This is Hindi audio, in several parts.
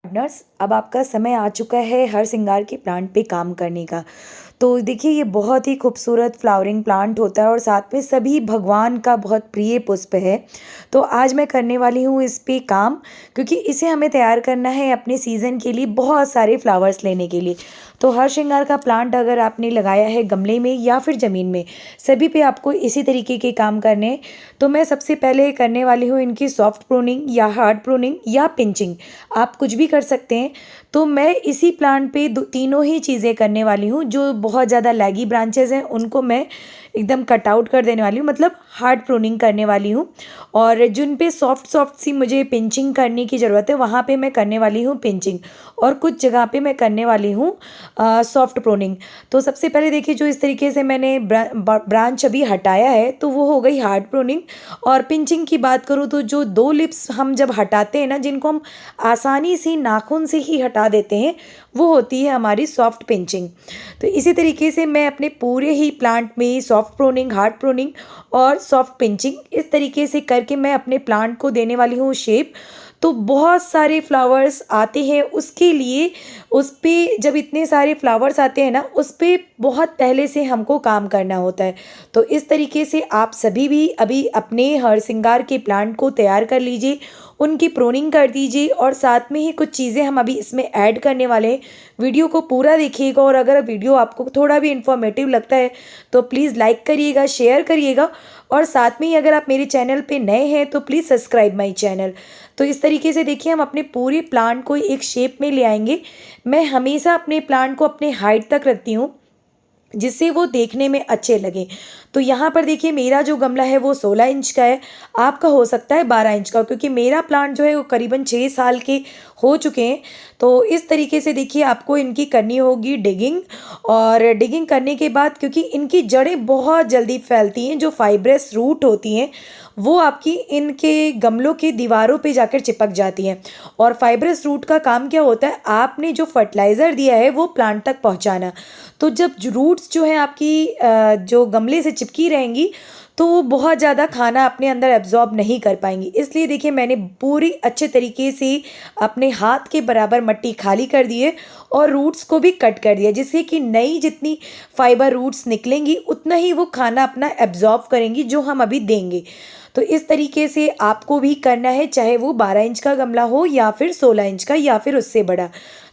पार्टनर्स, अब आपका समय आ चुका है हर सिंगार के प्लांट पे काम करने का। तो देखिए, ये बहुत ही खूबसूरत फ्लावरिंग प्लांट होता है और साथ में सभी भगवान का बहुत प्रिय पुष्प है। तो आज मैं करने वाली हूँ इस पे काम, क्योंकि इसे हमें तैयार करना है अपने सीज़न के लिए बहुत सारे फ्लावर्स लेने के लिए। तो हर श्रृंगार का प्लांट अगर आपने लगाया है गमले में या फिर ज़मीन में, सभी पे आपको इसी तरीके के काम करने हैं। तो मैं सबसे पहले करने वाली हूँ इनकी सॉफ्ट प्रूनिंग या हार्ड प्रूनिंग या पिंचिंग, आप कुछ भी कर सकते हैं। तो मैं इसी प्लांट पे तीनों ही चीज़ें करने वाली हूँ। जो बहुत ज़्यादा लैगी ब्रांचेज़ हैं उनको मैं एकदम कट आउट कर देने वाली हूँ, मतलब हार्ड प्रूनिंग करने वाली हूँ। और जिन पे सॉफ्ट सॉफ्ट सी मुझे पिंचिंग करने की ज़रूरत है, वहाँ पे मैं करने वाली हूँ पिंचिंग। और कुछ जगह पे मैं करने वाली हूँ सॉफ्ट प्रूनिंग। तो सबसे पहले देखिए, जो इस तरीके से मैंने ब्रांच अभी हटाया है तो वो हो गई हार्ड प्रूनिंग। और पिंचिंग की बात करूँ तो जो दो लिप्स हम जब हटाते हैं ना, जिनको हम आसानी से नाखून से ही हटा देते हैं, वो होती है हमारी सॉफ्ट पिंचिंग। तो इसी तरीके से मैं अपने पूरे ही प्लांट में सॉफ्ट प्रूनिंग, हार्ड प्रूनिंग और सॉफ्ट पिंचिंग इस तरीके से करके मैं अपने प्लांट को देने वाली हूँ शेप। तो बहुत सारे फ्लावर्स आते हैं उसके लिए, उस पे जब इतने सारे फ्लावर्स आते हैं ना, उस पे बहुत पहले से हमको काम करना होता है। तो इस तरीके से आप सभी भी अभी अपने हर सिंगार के प्लांट को तैयार कर लीजिए, उनकी प्रूनिंग कर दीजिए और साथ में ही कुछ चीज़ें हम अभी इसमें ऐड करने वाले हैं। वीडियो को पूरा देखिएगा और अगर वीडियो आपको थोड़ा भी इन्फॉर्मेटिव लगता है तो प्लीज़ लाइक करिएगा, शेयर करिएगा और साथ में ही अगर आप मेरे चैनल पे नए हैं तो प्लीज़ सब्सक्राइब माई चैनल। तो इस तरीके से देखिए, हम अपने पूरे प्लांट को एक शेप में ले आएंगे। मैं हमेशा अपने प्लांट को अपने हाइट तक रखती हूँ, जिससे वो देखने में अच्छे लगे। तो यहाँ पर देखिए, मेरा जो गमला है वो 16 इंच का है, आपका हो सकता है 12 इंच का, क्योंकि मेरा प्लांट जो है वो करीबन 6 साल के हो चुके हैं। तो इस तरीके से देखिए, आपको इनकी करनी होगी डिगिंग। और डिगिंग करने के बाद, क्योंकि इनकी जड़ें बहुत जल्दी फैलती हैं, जो फाइब्रस रूट होती हैं वो आपकी इनके गमलों की दीवारों पे जाकर चिपक जाती हैं। और फाइब्रस रूट का काम क्या होता है, आपने जो फर्टिलाइज़र दिया है वो प्लांट तक पहुंचाना। तो जब रूट्स जो है आपकी जो गमले से चिपकी रहेंगी, तो वो बहुत ज़्यादा खाना अपने अंदर एब्जॉर्ब नहीं कर पाएंगी। इसलिए देखिए, मैंने पूरी अच्छे तरीके से अपने हाथ के बराबर मिट्टी खाली कर दी है और रूट्स को भी कट कर दिया, जिससे कि नई जितनी फाइबर रूट्स निकलेंगी उतना ही वो खाना अपना एब्जॉर्ब करेंगी जो हम अभी देंगे। तो इस तरीके से आपको भी करना है, चाहे वो 12 इंच का गमला हो या फिर 16 इंच का या फिर उससे बड़ा।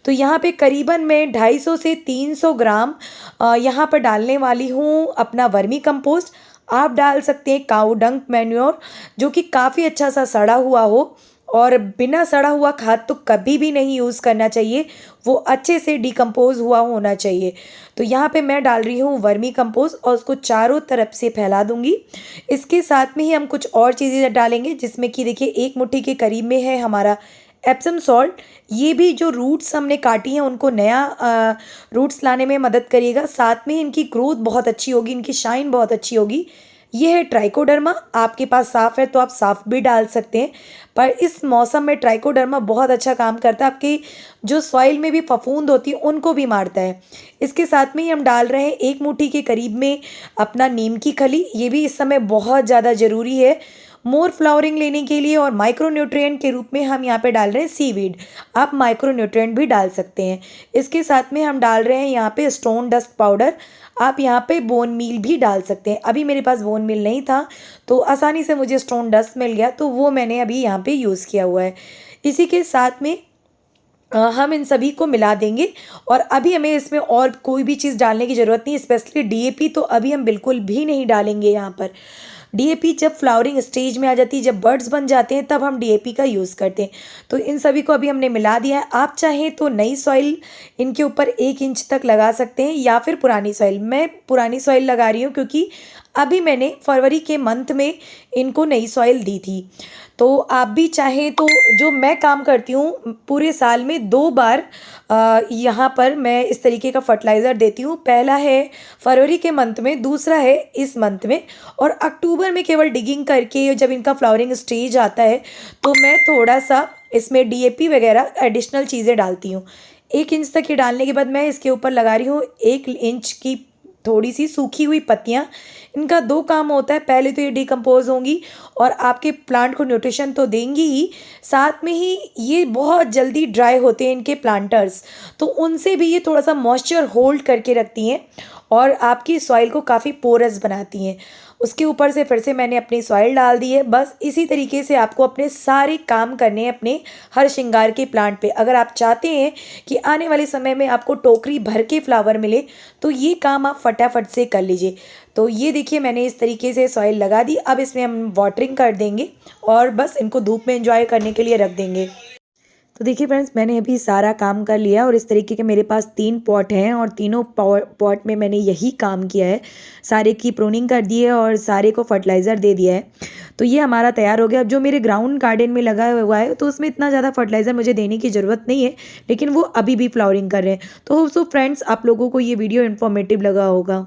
तो यहाँ पे करीबन मैं 250 से 300 ग्राम यहाँ पर डालने वाली हूँ अपना वर्मी कंपोस्ट। आप डाल सकते हैं काऊ डंक मैन्योर, जो कि काफ़ी अच्छा सा सड़ा हुआ हो। और बिना सड़ा हुआ खाद तो कभी भी नहीं यूज़ करना चाहिए, वो अच्छे से डिकम्पोज हुआ होना चाहिए। तो यहाँ पे मैं डाल रही हूँ वर्मी कंपोस्ट और उसको चारों तरफ से फैला दूंगी। इसके साथ में ही हम कुछ और चीज़ें डालेंगे, जिसमें कि देखिए, एक मुट्ठी के करीब में है हमारा एप्सम सॉल्ट। ये भी जो रूट्स हमने काटी हैं उनको नया रूट्स लाने में मदद करिएगा, साथ में इनकी ग्रोथ बहुत अच्छी होगी, इनकी शाइन बहुत अच्छी होगी। ये है ट्राइकोडर्मा, आपके पास साफ़ है तो आप साफ़ भी डाल सकते हैं, पर इस मौसम में ट्राइकोडर्मा बहुत अच्छा काम करता है, आपकी जो सॉइल में भी फफूंद होती है उनको भी मारता है। इसके साथ में ही हम डाल रहे हैं एक मुट्ठी के करीब में अपना नीम की खली, ये भी इस समय बहुत ज़्यादा ज़रूरी है मोर फ्लावरिंग लेने के लिए। और माइक्रो न्यूट्रिएंट के रूप में हम यहाँ पे डाल रहे हैं सीवीड, आप माइक्रो न्यूट्रिएंट भी डाल सकते हैं। इसके साथ में हम डाल रहे हैं यहाँ पे स्टोन डस्ट पाउडर, आप यहाँ पे बोन मील भी डाल सकते हैं। अभी मेरे पास बोन मील नहीं था तो आसानी से मुझे स्टोन डस्ट मिल गया, तो वो मैंने अभी यहाँ पे यूज़ किया हुआ है। इसी के साथ में हम इन सभी को मिला देंगे। और अभी हमें इसमें और कोई भी चीज़ डालने की ज़रूरत नहीं, स्पेशली डीएपी तो अभी हम बिल्कुल भी नहीं डालेंगे यहाँ पर। डीएपी जब फ्लावरिंग स्टेज में आ जाती है, जब बर्ड्स बन जाते हैं, तब हम डीएपी का यूज़ करते हैं। तो इन सभी को अभी हमने मिला दिया है। आप चाहें तो नई सॉइल इनके ऊपर 1 इंच तक लगा सकते हैं या फिर पुरानी सॉइल। मैं पुरानी सॉइल लगा रही हूँ, क्योंकि अभी मैंने फरवरी के मंथ में इनको नई सॉइल दी थी। तो आप भी चाहें तो, जो मैं काम करती हूँ पूरे साल में 2 बार यहाँ पर मैं इस तरीके का फर्टिलाइज़र देती हूँ। पहला है फरवरी के मंथ में, दूसरा है इस मंथ में। और अक्टूबर में केवल डिगिंग करके जब इनका फ्लावरिंग स्टेज आता है तो मैं थोड़ा सा इसमें डीएपी वगैरह एडिशनल चीज़ें डालती हूँ। 1 इंच तक ये डालने के बाद मैं इसके ऊपर लगा रही हूँ 1 इंच की थोड़ी-सी सूखी हुई पत्तियाँ, इनका 2 काम होता है, पहले तो ये डिकम्पोज़ होंगी और आपके प्लांट को न्यूट्रिशन तो देंगी ही, साथ में ही ये बहुत जल्दी ड्राई होते हैं इनके प्लांटर्स, तो उनसे भी ये थोड़ा-सा मॉइस्चर होल्ड करके रखती हैं और आपकी सॉइल को काफ़ी पोरस बनाती हैं। उसके ऊपर से फिर से मैंने अपनी सॉइल डाल दी है। बस इसी तरीके से आपको अपने सारे काम करने हैं अपने हर श्रृंगार के प्लांट पे। अगर आप चाहते हैं कि आने वाले समय में आपको टोकरी भर के फ्लावर मिले, तो ये काम आप फटाफट से कर लीजिए। तो ये देखिए मैंने इस तरीके से सॉइल लगा दी। अब इसमें हम वाटरिंग कर देंगे और बस इनको धूप में एंजॉय करने के लिए रख देंगे। तो देखिए फ्रेंड्स, मैंने अभी सारा काम कर लिया और इस तरीके के मेरे पास 3 पॉट हैं और तीनों पॉट में मैंने यही काम किया है। सारे की प्रूनिंग कर दी है और सारे को फर्टिलाइज़र दे दिया है। तो ये हमारा तैयार हो गया। अब जो मेरे ग्राउंड गार्डन में लगा हुआ है तो उसमें इतना ज़्यादा फर्टिलाइज़र मुझे देने की ज़रूरत नहीं है, लेकिन वो अभी भी फ्लावरिंग कर रहे हैं। तो होप सो फ्रेंड्स, आप लोगों को ये वीडियो इन्फॉर्मेटिव लगा होगा।